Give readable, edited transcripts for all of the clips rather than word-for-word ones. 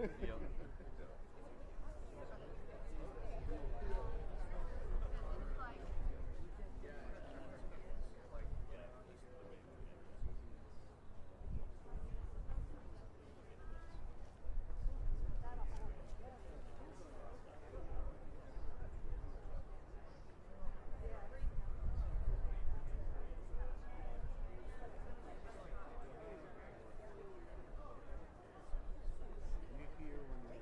Yep. You hear when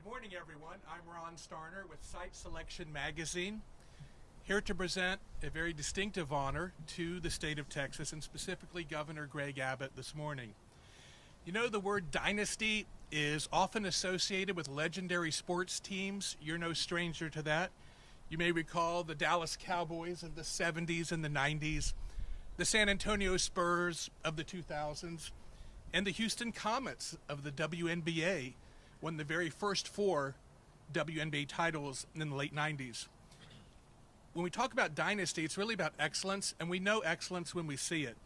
Good morning, everyone. I'm Ron Starner with Site Selection Magazine, here to present a very distinctive honor to the state of Texas, and specifically Governor Greg Abbott this morning. You know, the word dynasty is often associated with legendary sports teams. You're no stranger to that. You may recall the Dallas Cowboys of the 70s and the 90s, the San Antonio Spurs of the 2000s, and the Houston Comets of the WNBA, won the very first 4 WNBA titles in the late 90s. When we talk about dynasty, it's really about excellence, and we know excellence when we see it.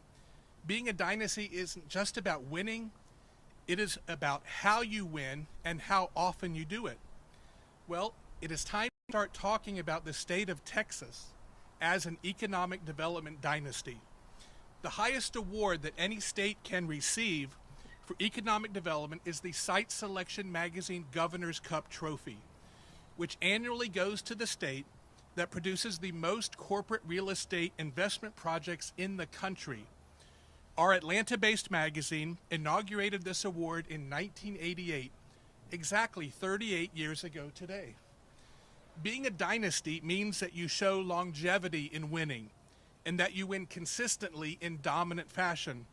Being a dynasty isn't just about winning, it is about how you win and how often you do it. Well, it is time to start talking about the state of Texas as an economic development dynasty. The highest award that any state can receive for economic development is the Site Selection Magazine Governor's Cup Trophy, which annually goes to the state that produces the most corporate real estate investment projects in the country. Our Atlanta-based magazine inaugurated this award in 1988, exactly 38 years ago today. Being a dynasty means that you show longevity in winning, and that you win consistently in dominant fashion.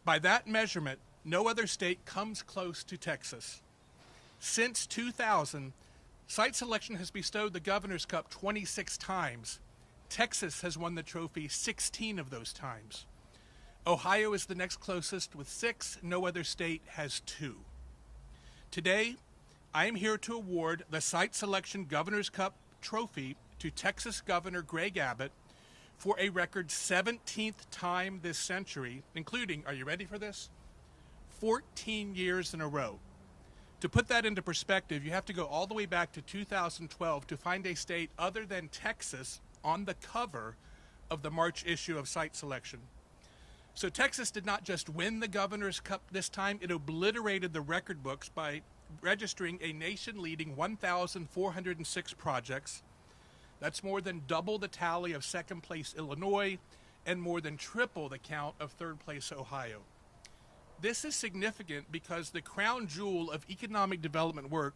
By that measurement, no other state comes close to Texas. Since 2000, Site Selection has bestowed the Governor's Cup 26 times. Texas has won the trophy 16 of those times. Ohio is the next closest with 6. No other state has 2. Today, I am here to award the Site Selection Governor's Cup Trophy to Texas Governor Greg Abbott for a record 17th time this century, including, are you ready for this? 14 years in a row. To put that into perspective, you have to go all the way back to 2012 to find a state other than Texas on the cover of the March issue of Site Selection. So Texas did not just win the Governor's Cup this time, it obliterated the record books by registering a nation-leading 1,406 projects. That's more than double the tally of second place Illinois and more than triple the count of third place Ohio. This is significant because the crown jewel of economic development work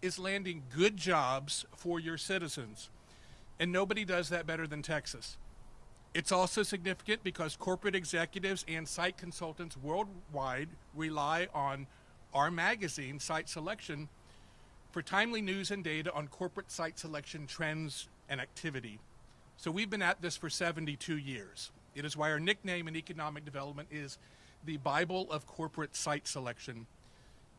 is landing good jobs for your citizens, and nobody does that better than Texas. It's also significant because corporate executives and site consultants worldwide rely on our magazine, Site Selection, for timely news and data on corporate site selection trends and activity. So we've been at this for 72 years. It is why our nickname in economic development is the Bible of corporate site selection.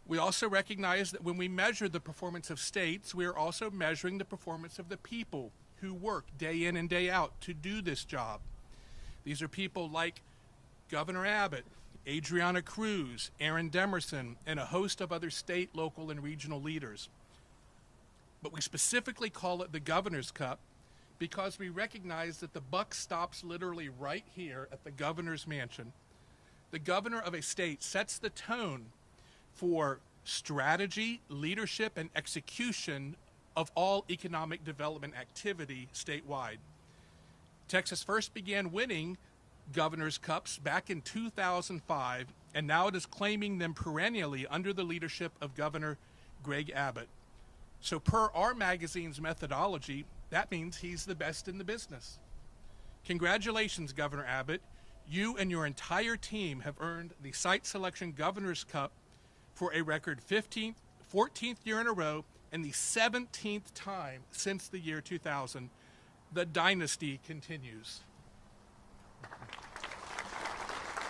We also recognize that when we measure the performance of states, we are also measuring the performance of the people who work day in and day out to do this job. These are people like Governor Abbott, Adriana Cruz, Aaron Demerson, and a host of other state, local, and regional leaders. But we specifically call it the Governor's Cup because we recognize that the buck stops literally right here at the governor's mansion. The governor of a state sets the tone for strategy, leadership, and execution of all economic development activity statewide. Texas first began winning Governor's Cups back in 2005, and now it is claiming them perennially under the leadership of Governor Greg Abbott. So per our magazine's methodology, that means he's the best in the business. Congratulations, Governor Abbott. You and your entire team have earned the Site Selection Governor's Cup for a record 14th year in a row and the 17th time since the year 2000. The dynasty continues.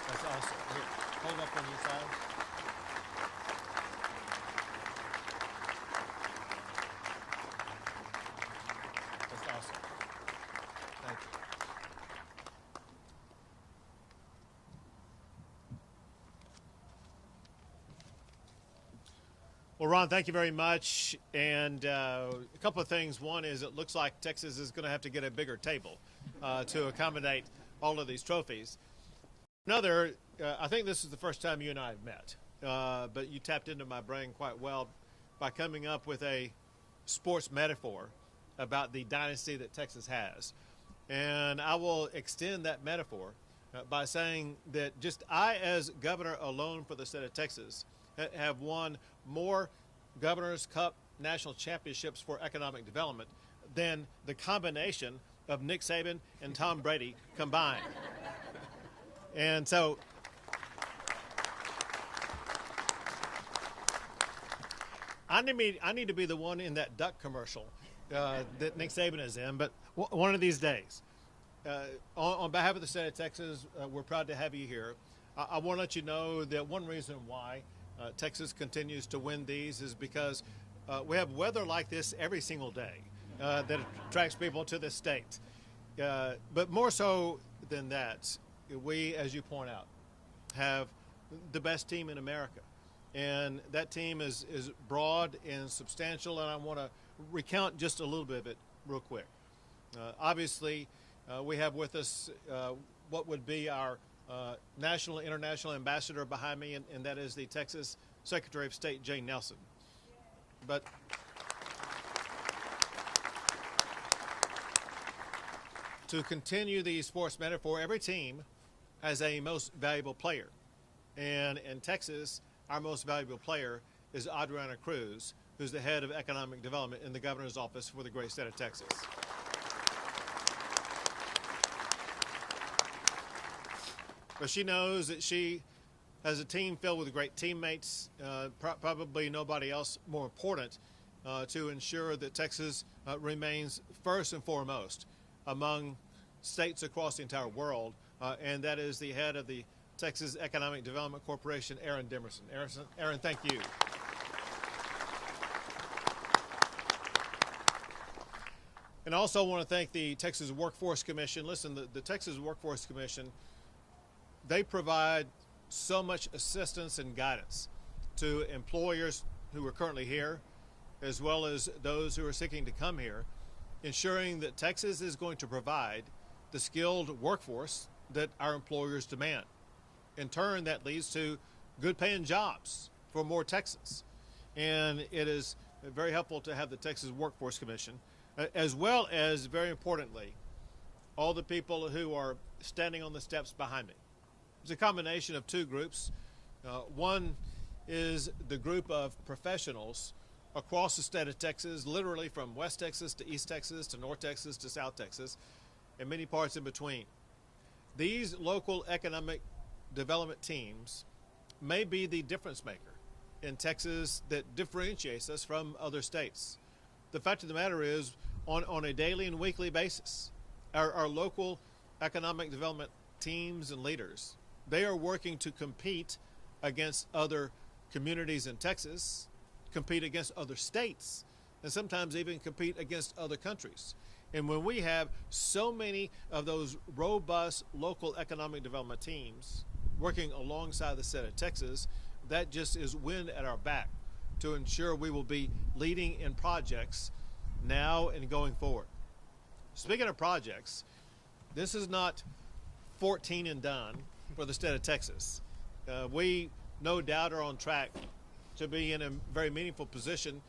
That's awesome. Here, hold up on your side. That's awesome. Thank you. Well, Ron, thank you very much. And a couple of things. One is it looks like Texas is going to have to get a bigger table to accommodate all of these trophies. Another, I think this is the first time you and I have met, but you tapped into my brain quite well by coming up with a sports metaphor about the dynasty that Texas has. And I will extend that metaphor by saying that just I, as governor alone for the state of Texas, have won more Governor's Cup national championships for economic development than the combination of Nick Saban and Tom Brady combined. And so I need to be the one in that duck commercial that Nick Saban is in, but one of these days. On behalf of the state of Texas, we're proud to have you here. I want to let you know that one reason why Texas continues to win these is because we have weather like this every single day that attracts people to this state. But more so than that, we, as you point out, have the best team in America. And that team is broad and substantial, and I want to recount just a little bit of it real quick. Obviously, we have with us what would be our national and international ambassador behind me, and that is the Texas Secretary of State, Jane Nelson. But to continue the sports metaphor, every team has a most valuable player. And in Texas, our most valuable player is Adriana Cruz, who's the head of economic development in the governor's office for the great state of Texas. But she knows that she has a team filled with great teammates, probably nobody else more important to ensure that Texas remains first and foremost among states across the entire world, and that is the head of the Texas Economic Development Corporation, Aaron Demerson. Aaron, thank you. And I also want to thank the Texas Workforce Commission. Listen, the Texas Workforce Commission, they provide so much assistance and guidance to employers who are currently here, as well as those who are seeking to come here, ensuring that Texas is going to provide the skilled workforce that our employers demand. In turn, that leads to good paying jobs for more Texans. And it is very helpful to have the Texas Workforce Commission, as well as, very importantly, all the people who are standing on the steps behind me. It's a combination of two groups. One is the group of professionals across the state of Texas, literally from West Texas to East Texas to North Texas to South Texas, and many parts in between. These local economic development teams may be the difference maker in Texas that differentiates us from other states. The fact of the matter is, on a daily and weekly basis, our local economic development teams and leaders, they are working to compete against other communities in Texas, compete against other states, and sometimes even compete against other countries. And when we have so many of those robust local economic development teams working alongside the state of Texas, that just is wind at our back to ensure we will be leading in projects now and going forward. Speaking of projects, this is not 14 and done for the state of Texas. We no doubt are on track to be in a very meaningful position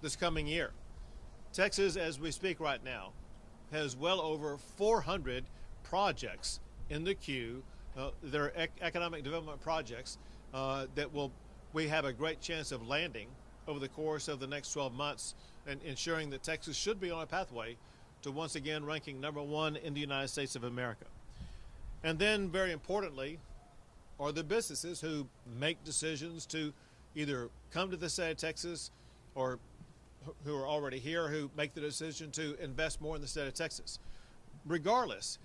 this coming year. Texas, as we speak right now, has well over 400 projects in the queue. There are economic development projects that we have a great chance of landing over the course of the next 12 months, and ensuring that Texas should be on a pathway to once again ranking #1 in the United States of America. And then, very importantly, are the businesses who make decisions to either come to the state of Texas or who are already here who make the decision to invest more in the state of Texas. Regardless,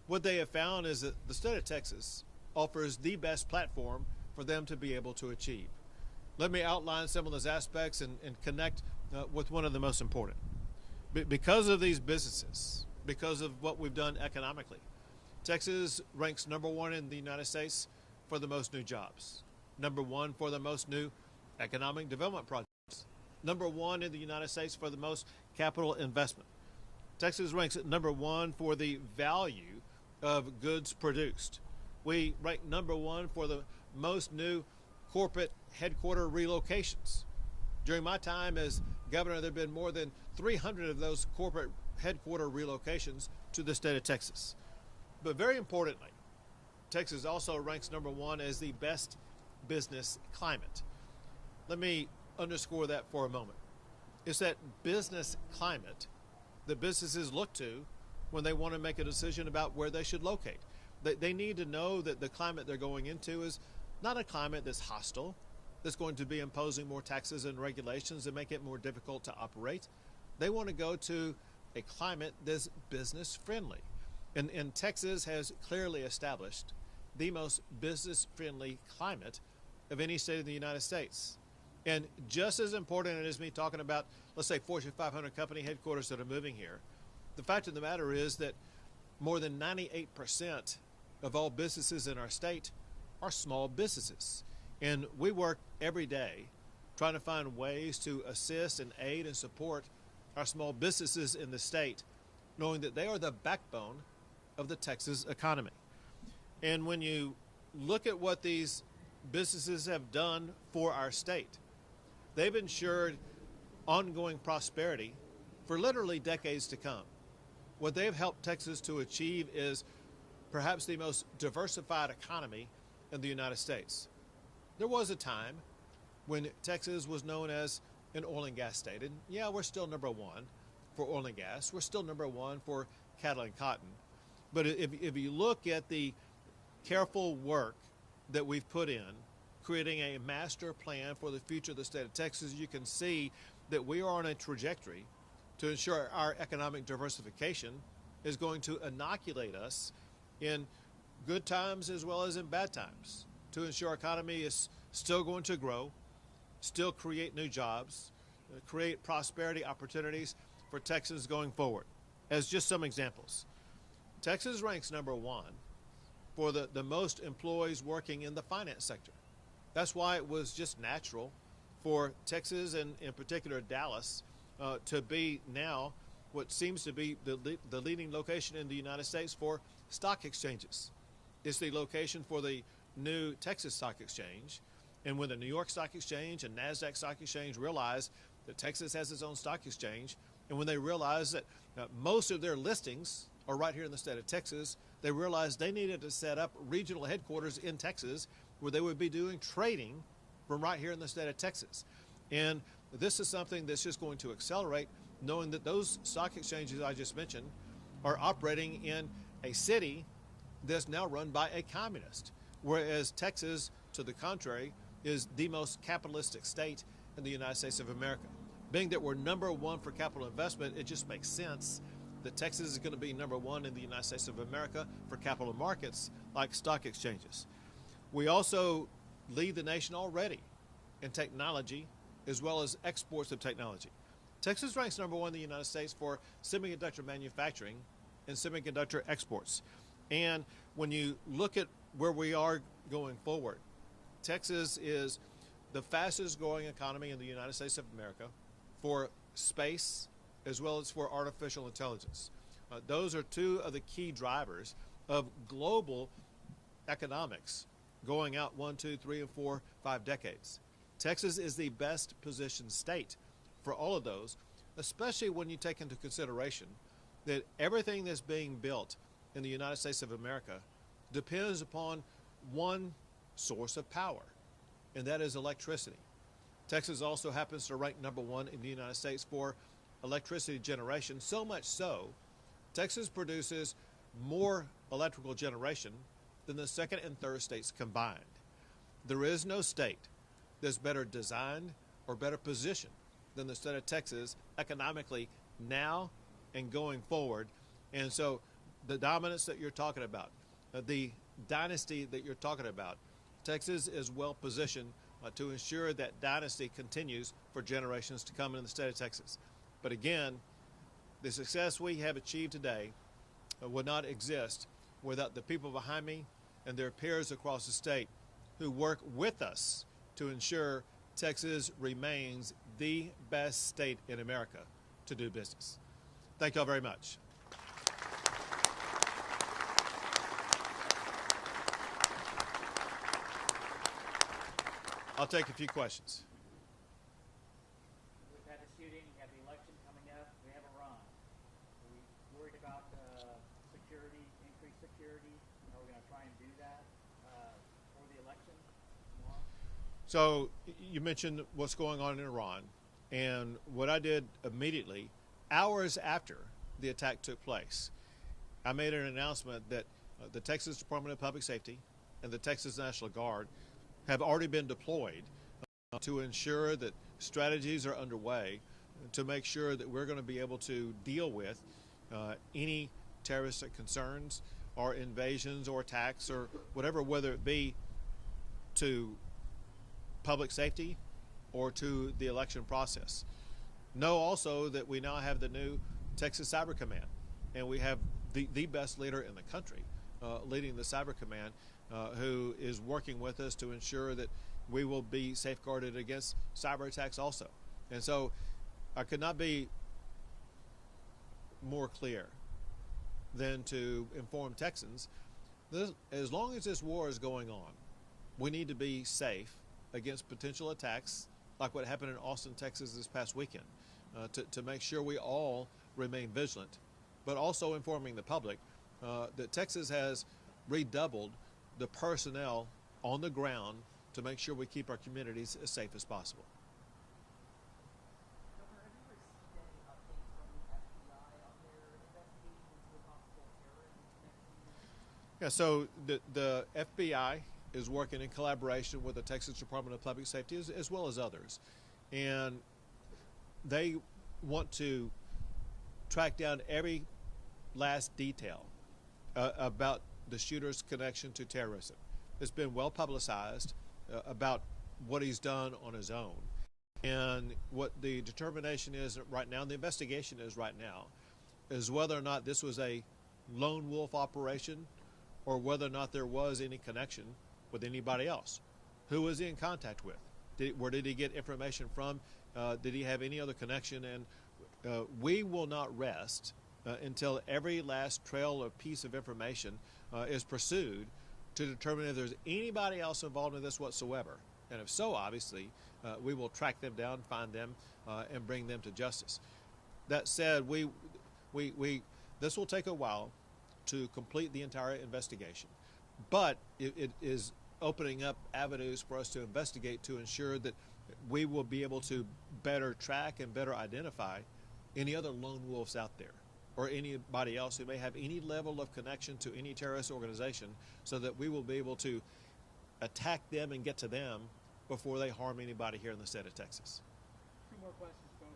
what they have found is that the state of Texas offers the best platform for them to be able to achieve. Let me outline some of those aspects and connect with one of the most important. Because of these businesses, because of what we've done economically, Texas ranks #1 in the United States for the most new jobs, #1 for the most new economic development projects, #1 in the United States for the most capital investment. Texas ranks at #1 for the value of goods produced. We rank #1 for the most new corporate headquarter relocations. During my time as governor, there have been more than 300 of those corporate headquarter relocations to the state of Texas. But very importantly, Texas also ranks #1 as the best business climate. Let me underscore that for a moment. It's that business climate that businesses look to when they want to make a decision about where they should locate. They need to know that the climate they're going into is not a climate that's hostile, that's going to be imposing more taxes and regulations that make it more difficult to operate. They want to go to a climate that's business friendly. And Texas has clearly established the most business friendly climate of any state in the United States. And just as important as me talking about, let's say, Fortune 500 company headquarters that are moving here, the fact of the matter is that more than 98% of all businesses in our state are small businesses. And we work every day trying to find ways to assist and aid and support our small businesses in the state, knowing that they are the backbone of the Texas economy. And when you look at what these businesses have done for our state, they've ensured ongoing prosperity for literally decades to come. What they've helped Texas to achieve is perhaps the most diversified economy in the United States. There was a time when Texas was known as an oil and gas state. And yeah, we're still number one for oil and gas. We're still number one for cattle and cotton. But if you look at the careful work that we've put in, creating a master plan for the future of the state of Texas, you can see that we are on a trajectory to ensure our economic diversification is going to inoculate us in good times as well as in bad times, to ensure our economy is still going to grow, still create new jobs, create prosperity opportunities for Texans going forward. As just some examples, Texas ranks number one for the most employees working in the finance sector. That's why it was just natural for Texas and in particular Dallas to be now what seems to be the leading location in the United States for stock exchanges. It's the location for the new Texas Stock Exchange. And when the New York Stock Exchange and NASDAQ Stock Exchange realized that Texas has its own stock exchange, and when they realized that most of their listings are right here in the state of Texas, they realized they needed to set up regional headquarters in Texas where they would be doing trading from right here in the state of Texas. And this is something that's just going to accelerate, knowing that those stock exchanges I just mentioned are operating in a city that's now run by a communist, whereas Texas, to the contrary, is the most capitalistic state in the United States of America. Being that we're number one for capital investment, it just makes sense that Texas is going to be number one in the United States of America for capital markets like stock exchanges. We also lead the nation already in technology as well as exports of technology. Texas ranks number one in the United States for semiconductor manufacturing and semiconductor exports. And when you look at where we are going forward, Texas is the fastest growing economy in the United States of America for space as well as for artificial intelligence. Those are two of the key drivers of global economics going out 1, 2, 3, and 4, 5 decades. Texas is the best positioned state for all of those, especially when you take into consideration that everything that's being built in the United States of America depends upon one source of power, and that is electricity. Texas also happens to rank number one in the United States for electricity generation, so much so, Texas produces more electrical generation than the second and third states combined. There is no state that's better designed or better positioned than the state of Texas economically now and going forward. And so the dominance that you're talking about, the dynasty that you're talking about, Texas is well positioned to ensure that dynasty continues for generations to come in the state of Texas. But again, the success we have achieved today would not exist without the people behind me and their peers across the state who work with us to ensure Texas remains the best state in America to do business. Thank you all very much. I'll take a few questions. We've had a shooting, we have the election coming up, we have Iran. Are we worried about security, increased security? Are we going to try and do that for the election tomorrow? So you mentioned what's going on in Iran, And what I did immediately, hours after the attack took place, I made an announcement that the Texas Department of Public Safety and the Texas National Guard have already been deployed to ensure that strategies are underway to make sure that we're going to be able to deal with any terroristic concerns or invasions or attacks or whatever, whether it be to public safety or to the election process. Know also that we now have the new Texas Cyber Command, and we have the best leader in the country leading the Cyber Command, who is working with us to ensure that we will be safeguarded against cyber attacks also. And so I could not be more clear than to inform Texans that as long as this war is going on, we need to be safe against potential attacks like what happened in Austin, Texas this past weekend, to make sure we all remain vigilant, but also informing the public that Texas has redoubled the personnel on the ground to make sure we keep our communities as safe as possible. Governor, have you received any updates from the FBI on their investigation into a possible terrorist connection? Yeah, so the FBI is working in collaboration with the Texas Department of Public Safety as well as others. And they want to track down every last detail about the shooter's connection to terrorism. It's been well publicized about what he's done on his own. And what the determination is right now, the investigation is right now, is whether or not this was a lone wolf operation or whether or not there was any connection with anybody else. Who was he in contact with? Where did he get information from? Did he have any other connection? And we will not rest until every last trail or piece of information is pursued to determine if there's anybody else involved in this whatsoever. And if so, obviously, we will track them down, find them, and bring them to justice. That said, this will take a while to complete the entire investigation, but it is opening up avenues for us to investigate to ensure that we will be able to better track and better identify any other lone wolves out there or anybody else who may have any level of connection to any terrorist organization, so that we will be able to attack them and get to them before they harm anybody here in the state of Texas. 2 more questions, folks.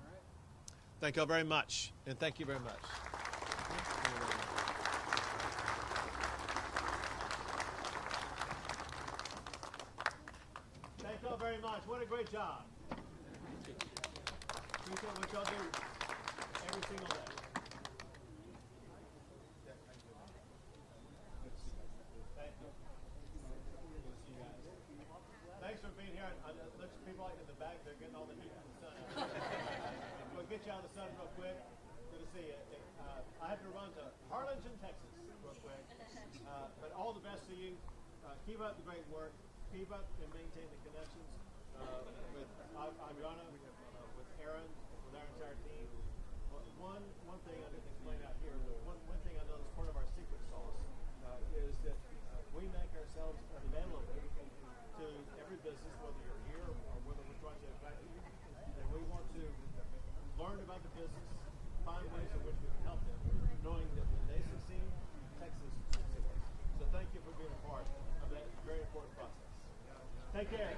All right. Thank you all very much, and thank you very much. Thank you all very much. What a great job. Appreciate what y'all do every single day. Thank you. Thanks for being here. Looks people like in the back, they're getting all the heat from the sun. We'll get you out of the sun real quick. Good to see you. I have to run to Harlingen, Texas real quick. But all the best to you. Keep up the great work. Keep up and maintain the connections with Adriana, with Aaron, with our entire team. One thing I didn't explain out here, but one thing I know that's part of our secret sauce is that we make ourselves available to every business, whether you're here or whether we're trying to attract you. And we want to learn about the business, find ways in which we can help them, knowing that when they succeed, Texas succeeds. So thank you for being a part of that very important process. Take care.